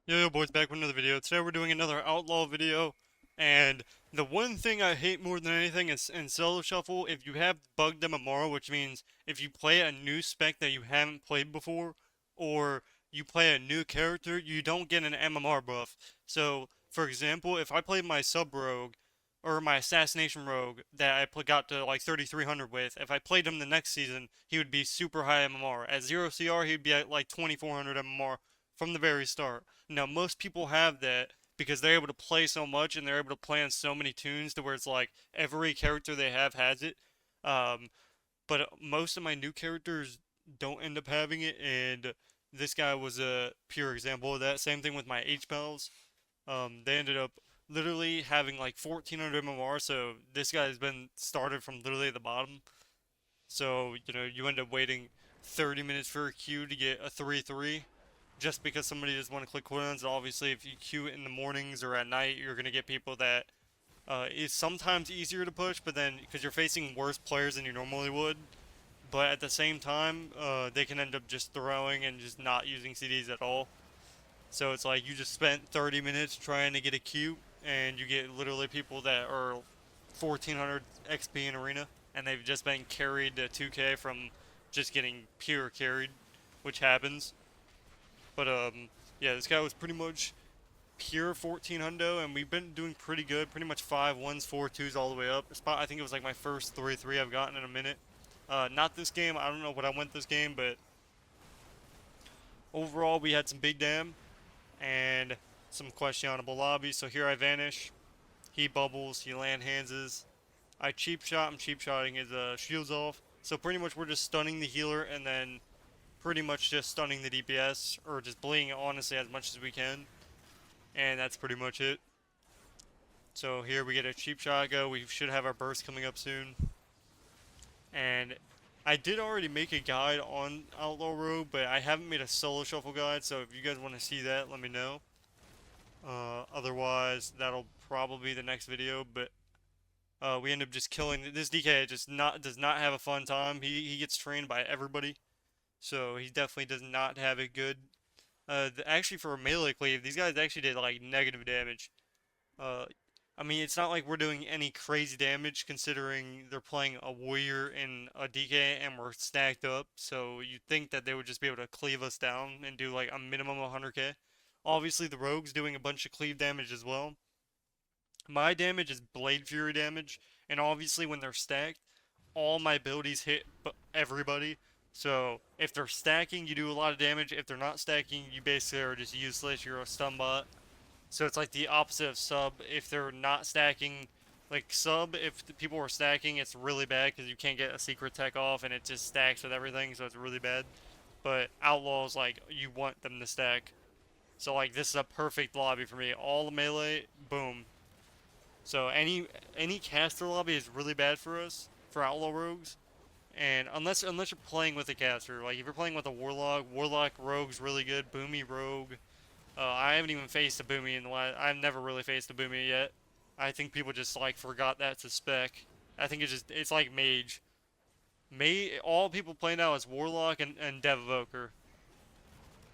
Yo, boys, back with another video. Today we're doing another Outlaw video, and the one thing I hate more than anything is in solo shuffle, if you have bug tomorrow, which means if you play a new spec that you haven't played before, or you play a new character, you don't get an MMR buff. So, for example, if I played my sub rogue, or my assassination rogue that got to like 3300 with, if I played him the next season, he would be super high MMR. At 0 CR, he'd be at like 2400 MMR from the very start. Now, most people have that because they're able to play so much and they're able to play on so many tunes to where it's like every character they have has it. Um, but most of my new characters don't end up having it, and this guy was a pure example of that. Same thing with my H pals. They ended up literally having like 1400 MMR, so this guy's been started from literally the bottom. So, you end up waiting 30 minutes for a queue to get a 3-3 just because somebody doesn't want to click cooldowns. Obviously, if you queue it in the mornings or at night, you're going to get people that is sometimes easier to push, but then because you're facing worse players than you normally would. But at the same time, they can end up just throwing and just not using CDs at all. So it's like you just spent 30 minutes trying to get a queue, and you get literally people that are 1400 XP in arena, and they've just been carried to 2K from just getting pure carried, which happens. But yeah, this guy was pretty much pure 14 hundo, and we've been doing pretty good. Pretty much 5 1s, 4 2s all the way up. I think it was like my first 3-3 I've gotten in a minute. Not this game. I don't know what I went this game, but overall we had some big dam and some questionable lobbies. So here I vanish. He bubbles. He land handses. I cheap shot. I'm cheap shotting his shields off. So pretty much we're just stunning the healer and then pretty much just stunning the DPS or just bleeding it honestly as much as we can. And that's pretty much it. So here we get a cheap shot go. We should have our burst coming up soon. And I did already make a guide on Outlaw Rogue, but I haven't made a solo shuffle guide. So if you guys want to see that, let me know. Otherwise, that'll probably be the next video. But we end up just killing this DK. Just not does not have a fun time. He gets trained by everybody, so he definitely does not have it good. Actually, for a melee cleave, these guys actually did like negative damage. Uh, I mean, it's not like we're doing any crazy damage considering they're playing a warrior and a DK and we're stacked up. So you'd think that they would just be able to cleave us down and do like a minimum of 100k. Obviously, the rogue's doing a bunch of cleave damage as well. My damage is Blade Fury damage, and obviously when they're stacked, all my abilities hit everybody. So if they're stacking, you do a lot of damage. If they're not stacking, you basically are just useless. You're a stun bot. So it's like the opposite of sub. If they're not stacking, like sub, if the people are stacking, it's really bad because you can't get a secret tech off and it just stacks with everything, so it's really bad. But outlaws, like, you want them to stack. So like this is a perfect lobby for me. All the melee, boom. So any caster lobby is really bad for us for outlaw rogues. And unless you're playing with a caster, like if you're playing with a warlock rogue's really good. Boomy rogue, I haven't even faced a Boomy in the last. I've never really faced a Boomy yet. I think people just like forgot that's a spec. I think it's like Mage. All people play now is Warlock and Dev Evoker.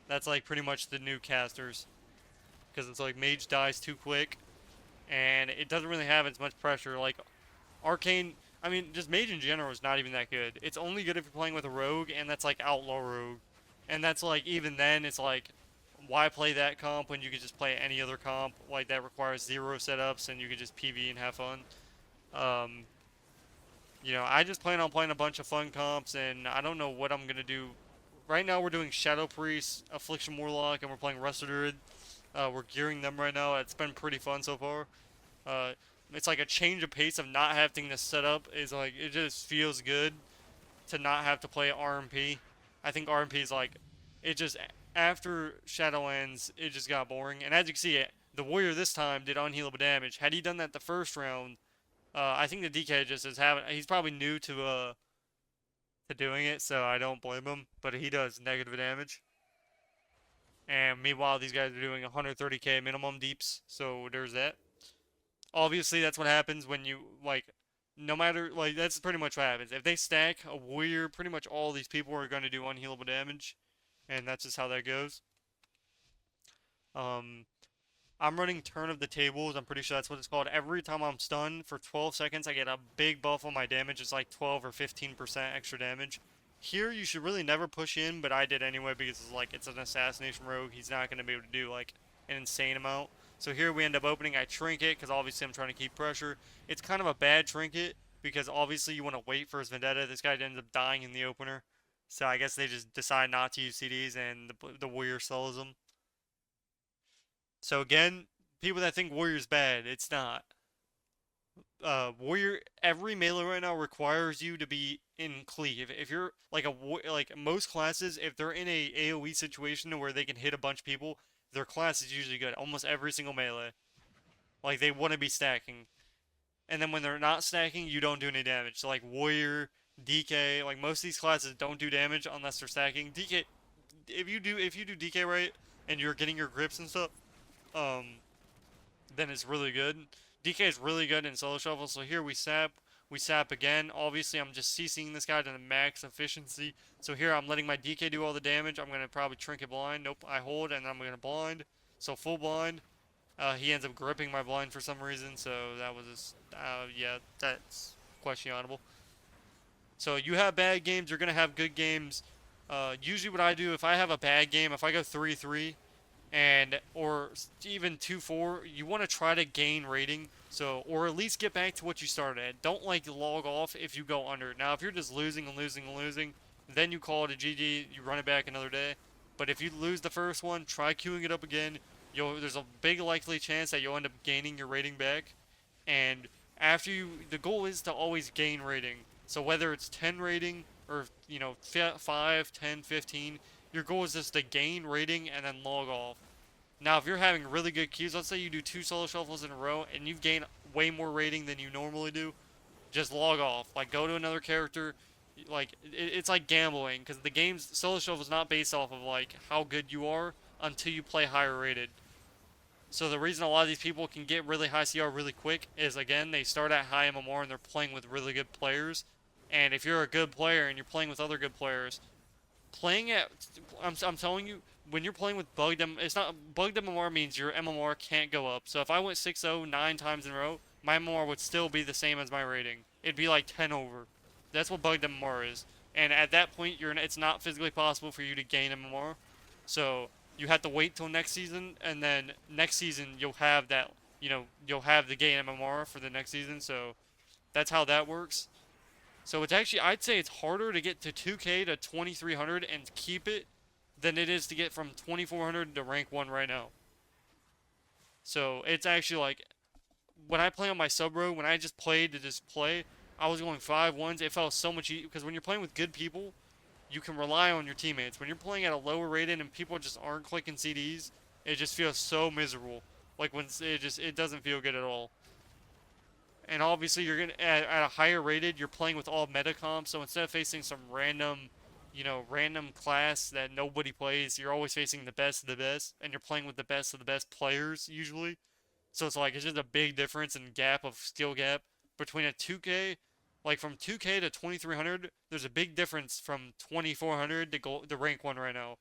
That's like pretty much the new casters because it's like Mage dies too quick and it doesn't really have as much pressure. Like Arcane, I mean, just Mage in general is not even that good. It's only good if you're playing with a Rogue, and that's like Outlaw Rogue. And that's like, even then, it's like, why play that comp when you could just play any other comp like that requires zero setups and you could just PV and have fun. Um, I just plan on playing a bunch of fun comps, and I don't know what I'm gonna do. Right now, we're doing Shadow Priest, Affliction Warlock, and we're playing Rusted Druid. We're gearing them right now. It's been pretty fun so far. Uh, it's like a change of pace of not having to set up is like it just feels good to not have to play RMP. I think RMP is like it just after Shadowlands it just got boring. And as you can see, the warrior this time did unhealable damage. Had he done that the first round, I think the DK just is having. He's probably new to doing it, so I don't blame him. But he does negative damage. And meanwhile, these guys are doing 130k minimum deeps, so there's that. Obviously, that's what happens when you like no matter like that's pretty much what happens. If they stack a warrior, pretty much all these people are going to do unhealable damage, and that's just how that goes. I'm running Turn of the Tables. I'm pretty sure that's what it's called. Every time I'm stunned for 12 seconds, I get a big buff on my damage. It's like 12 or 15% extra damage. Here, you should really never push in, but I did anyway because it's like it's an assassination rogue. He's not going to be able to do like an insane amount. So here we end up opening. I trinket because obviously I'm trying to keep pressure. It's kind of a bad trinket because obviously you want to wait for his vendetta. This guy ends up dying in the opener. So I guess they just decide not to use CDs and the warrior sells them. So again, people that think warrior's bad, it's not. Warrior, every melee right now requires you to be in cleave. If you're like like most classes, if they're in a AoE situation where they can hit a bunch of people, their class is usually good. Almost every single melee, like they want to be stacking. And then when they're not stacking, you don't do any damage. So like warrior, DK, like most of these classes don't do damage unless they're stacking. DK, if you do DK right and you're getting your grips and stuff, um, then it's really good. DK is really good in solo shuffle, so here we sap again. Obviously, I'm just CCing this guy to the max efficiency. So here I'm letting my DK do all the damage. I'm going to probably trinket blind. Nope, I hold, and then I'm going to blind. So full blind. He ends up gripping my blind for some reason, so that was just, yeah, that's questionable. So you have bad games, you're going to have good games. Usually what I do, if I have a bad game, if I go 3-3, and or even 2-4, you want to try to gain rating, so or at least get back to what you started at. Don't like log off if you go under. Now if you're just losing and losing and losing, then you call it a GG, you run it back another day. But if you lose the first one, try queuing it up again. There's a big likely chance that you'll end up gaining your rating back. And the goal is to always gain rating. So whether it's 10 rating or 5, 10, 15, your goal is just to gain rating and then log off. Now, if you're having really good queues, let's say you do 2 solo shuffles in a row and you've gained way more rating than you normally do, just log off. Like, go to another character. Like, it's like gambling, because the game's solo shuffle is not based off of, like, how good you are until you play higher rated. So the reason a lot of these people can get really high CR really quick is, again, they start at high MMR and they're playing with really good players. And if you're a good player and you're playing with other good players, playing at I'm telling you, when you're playing with bugged it's not bugged MMR means your MMR can't go up. So if I went 6-0 9 times in a row, my MMR would still be the same as my rating. It'd be like 10 over. That's what bugged MMR is. And at that point, it's not physically possible for you to gain MMR. So you have to wait till next season, and then next season you'll have that. You'll have the gain MMR for the next season. So that's how that works. So it's actually, I'd say it's harder to get to 2K to 2300 and keep it than it is to get from 2400 to rank 1 right now. So it's actually like, when I play on my sub row, when I just played to just play, I was going 5-1s. It felt so much easier, because when you're playing with good people, you can rely on your teammates. When you're playing at a lower rated and people just aren't clicking CDs, it just feels so miserable. Like when it doesn't feel good at all. And obviously, you're gonna at a higher rated, you're playing with all meta comps. So instead of facing some random class that nobody plays, you're always facing the best of the best, and you're playing with the best of the best players usually. So it's just a big difference in skill gap between a 2K, like from 2K to 2300. There's a big difference from 2400 to rank 1 right now.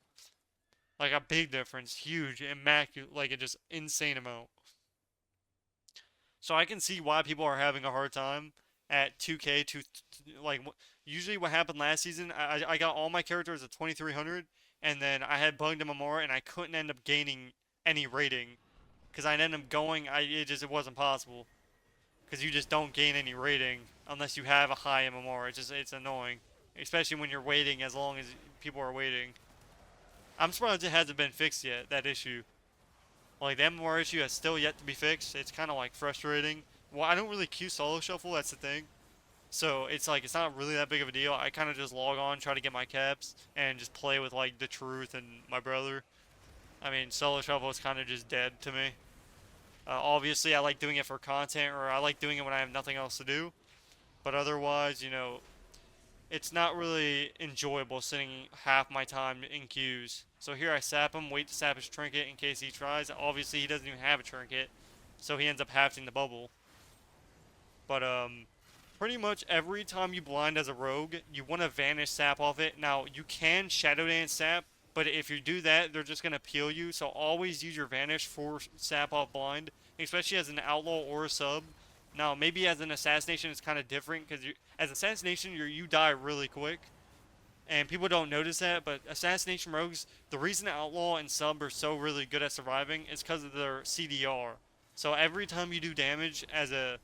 Like a big difference, huge, immaculate, like a just insane amount. So I can see why people are having a hard time at 2K. Like usually what happened last season, I got all my characters at 2300, and then I had bugged them more, and I couldn't end up gaining any rating because I ended up going. It wasn't possible because you just don't gain any rating unless you have a high MMR. It's annoying, especially when you're waiting as long as people are waiting. I'm surprised it hasn't been fixed yet, that issue. Like, the MMR issue has still yet to be fixed. It's kind of, like, frustrating. Well, I don't really queue solo shuffle, that's the thing. So, it's like, it's not really that big of a deal. I kind of just log on, try to get my caps, and just play with, like, the Truth and my brother. I mean, solo shuffle is kind of just dead to me. Obviously, I like doing it for content, or I like doing it when I have nothing else to do. But otherwise, it's not really enjoyable sitting half my time in queues. So here I sap him, wait to sap his trinket in case he tries. Obviously, he doesn't even have a trinket, so he ends up halving the bubble. But, pretty much every time you blind as a rogue, you want to vanish sap off it. Now, you can shadow dance sap, But if you do that, they're just gonna peel you. So always use your vanish for sap off blind, especially as an outlaw or a sub. Now maybe as an assassination it's kind of different because as assassination you die really quick, and people don't notice that. But assassination rogues, the reason outlaw and sub are so really good at surviving is because of their CDR. So every time you do damage as a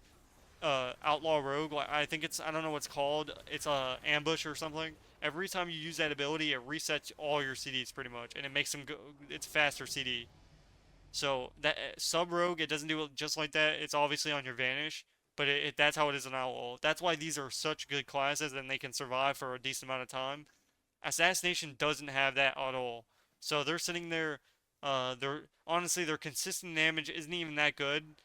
Outlaw Rogue. Like I think it's I don't know what's called. It's a ambush or something. Every time you use that ability, it resets all your CDs pretty much, and it makes them go. It's faster CD. So that sub rogue, it doesn't do it just like that. It's obviously on your vanish, but that's how it is in Outlaw. That's why these are such good classes and they can survive for a decent amount of time. Assassination doesn't have that at all. So they're sitting there. They're honestly their consistent damage isn't even that good.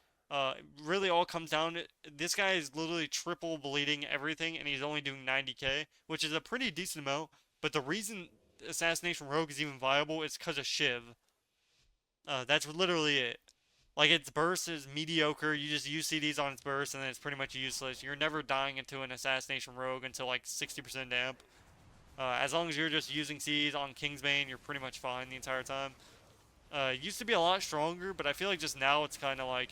Really all comes down to this guy is literally triple bleeding everything, and he's only doing 90k, which is a pretty decent amount. But the reason Assassination Rogue is even viable is because of Shiv. That's literally it. Like its burst is mediocre. You just use CDs on its burst, and then it's pretty much useless. You're never dying into an Assassination Rogue until like 60% damp. As long as you're just using C's on Kingsbane, you're pretty much fine the entire time. It used to be a lot stronger, but I feel like just now it's kind of like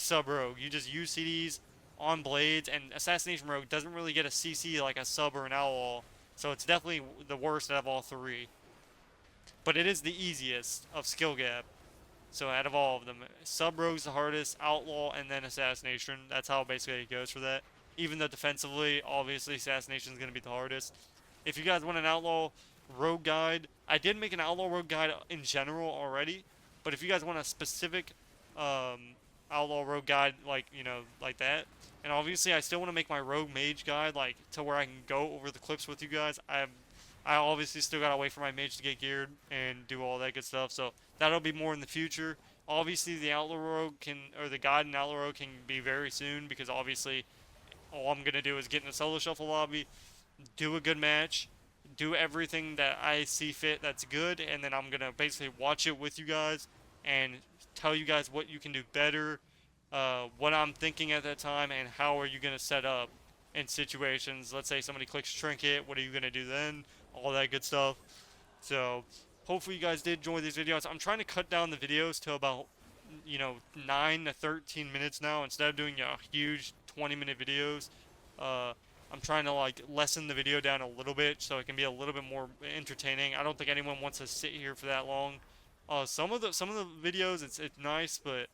Sub Rogue. You just use CDs on blades, and Assassination Rogue doesn't really get a CC like a Sub or an Outlaw, so it's definitely the worst out of all three. But it is the easiest of skill gap. So out of all of them, Sub Rogue's the hardest, Outlaw, and then Assassination. That's how basically it goes for that. Even though defensively, obviously Assassination is going to be the hardest. If you guys want an Outlaw Rogue guide, I did make an Outlaw Rogue guide in general already. But if you guys want a specific Outlaw Rogue guide, like like that, and obviously I still want to make my Rogue Mage guide, like to where I can go over the clips with you guys. I obviously still gotta wait for my mage to get geared and do all that good stuff. So that'll be more in the future. Obviously, the Outlaw Rogue or the guide in Outlaw Rogue can be very soon because obviously all I'm gonna do is get in the solo shuffle lobby, do a good match, do everything that I see fit that's good, and then I'm gonna basically watch it with you guys and tell you guys what you can do better, what I'm thinking at that time, and how are you gonna set up in situations. Let's say somebody clicks trinket, what are you gonna do then? All that good stuff. So hopefully you guys did enjoy these videos. I'm trying to cut down the videos to about 9 to 13 minutes now instead of doing huge 20-minute videos. Uh, I'm trying to like lessen the video down a little bit so it can be a little bit more entertaining. I don't think anyone wants to sit here for that long. Some of the videos it's nice, but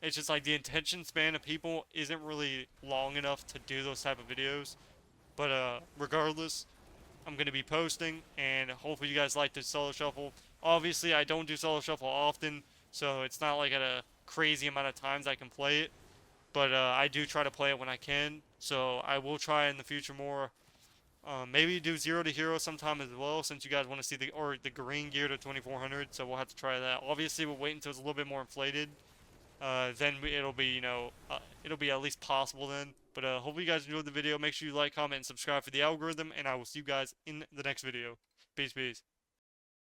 it's just like the attention span of people isn't really long enough to do those type of videos. But regardless, I'm going to be posting, and hopefully you guys like this solo shuffle. Obviously, I don't do solo shuffle often, so it's not like at a crazy amount of times I can play it. But I do try to play it when I can, so I will try in the future more. Maybe do 0 to hero sometime as well, since you guys want to see the green gear to 2400. So we'll have to try that. Obviously, we'll wait until it's a little bit more inflated. Then it'll be at least possible then. But hopefully you guys enjoyed the video. Make sure you like, comment, and subscribe for the algorithm, and I will see you guys in the next video. Peace, peace.